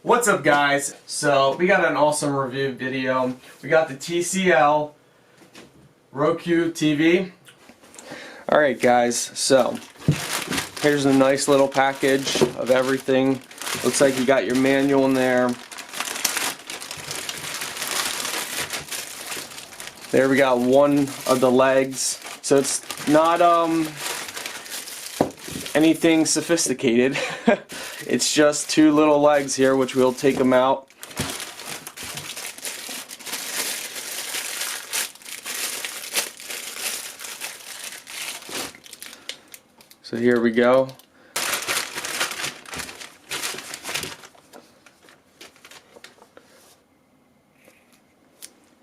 What's up, guys? So we got an awesome review video. We got the TCL Roku TV. Alright guys, so here's a nice little package of everything. Looks like you got your manual in there. There we got one of the legs. So it's not anything sophisticated. It's just two little legs here, which we'll take them out. So here we go.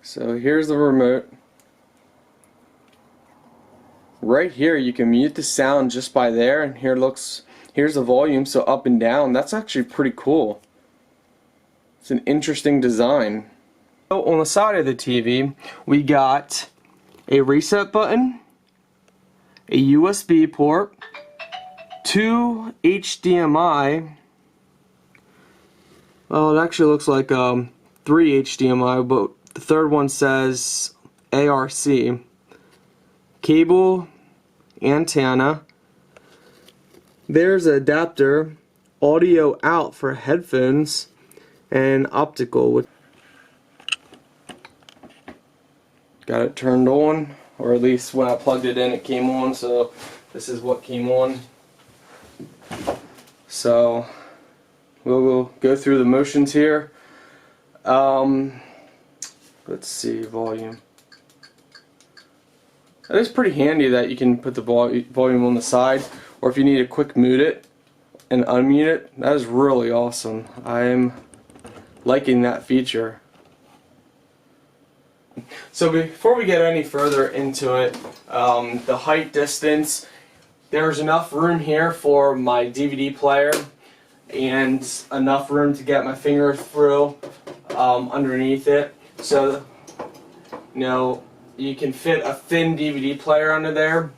So here's the remote. Right here you can mute the sound just by there, and here's the volume, so up and down. That's actually pretty cool. It's an interesting design. So on the side of the TV we got a reset button, a USB port, two HDMI. Well, it actually looks like 3 HDMI, but the third one says ARC. Cable, antenna. There's an adapter, audio out for headphones, and optical. Got it turned on, or at least when I plugged it in it came on, so this is what came on. So we'll go through the motions here. Let's see, volume. It is pretty handy that you can put the volume on the side, or if you need to quick mute it and unmute it. That is really awesome. I'm liking that feature. So before we get any further into it, the height distance, there's enough room here for my DVD player and enough room to get my finger through underneath it. So, you know, you can fit a thin DVD player under there.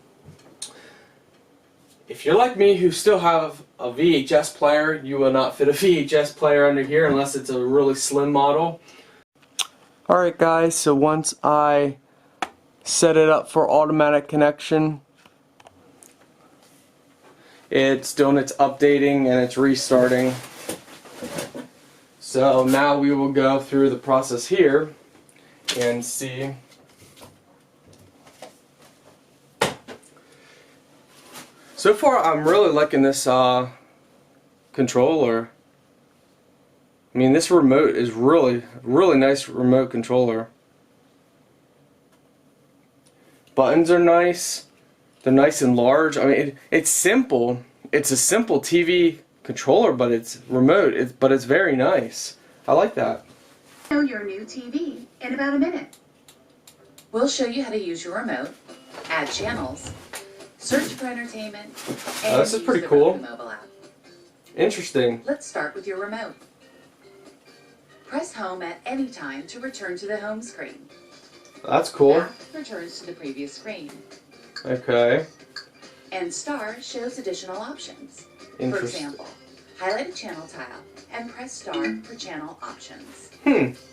If you're like me who still have a VHS player, you will not fit a VHS player under here unless it's a really slim model. Alright guys, so once I set it up for automatic connection, it's doing its updating and it's restarting. So now we will go through the process here and see. So far I'm really liking this controller. I mean, this remote is really nice remote controller. Buttons are nice. They're nice and large. I mean, it's simple. It's a simple TV controller, but it's remote. But it's very nice. I like that. Show your new TV in about a minute. We'll show you how to use your remote, add channels, search for entertainment, and this is use pretty the cool. Roku mobile app. Interesting. Let's start with your remote. Press home at any time to return to the home screen. That's cool. Back returns to the previous screen. Okay. And star shows additional options. For Interesting. example, highlight a channel tile and press star for channel options.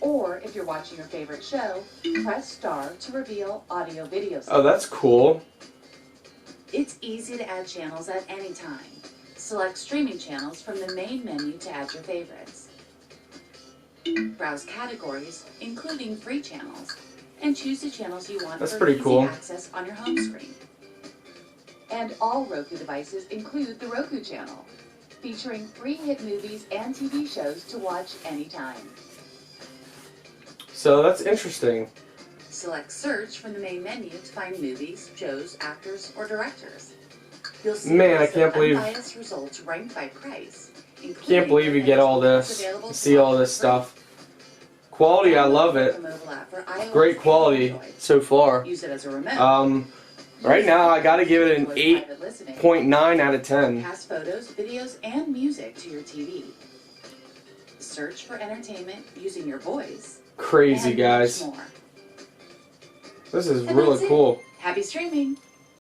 Or if you're watching your favorite show, press star to reveal audio video. Oh, that's cool. It's easy to add channels at any time. Select streaming channels from the main menu to add your favorites. Browse categories, including free channels, and choose the channels you want That's for pretty easy cool. access on your home screen. And all Roku devices include the Roku channel, featuring free hit movies and TV shows to watch anytime. So that's interesting. Select search from the main menu to find movies, shows, actors, or directors. You'll see Man, I can't believe unbiased results ranked by price. Can't believe you get all this, see all this stuff. Quality, I love it. Great quality so far. Use it as a remote. Right now I gotta give it an 8.9 out of 10. Pass photos, videos, and music to your TV. Search for entertainment using your voice. Crazy, and guys. much more. This is And really that's it. cool. Happy streaming!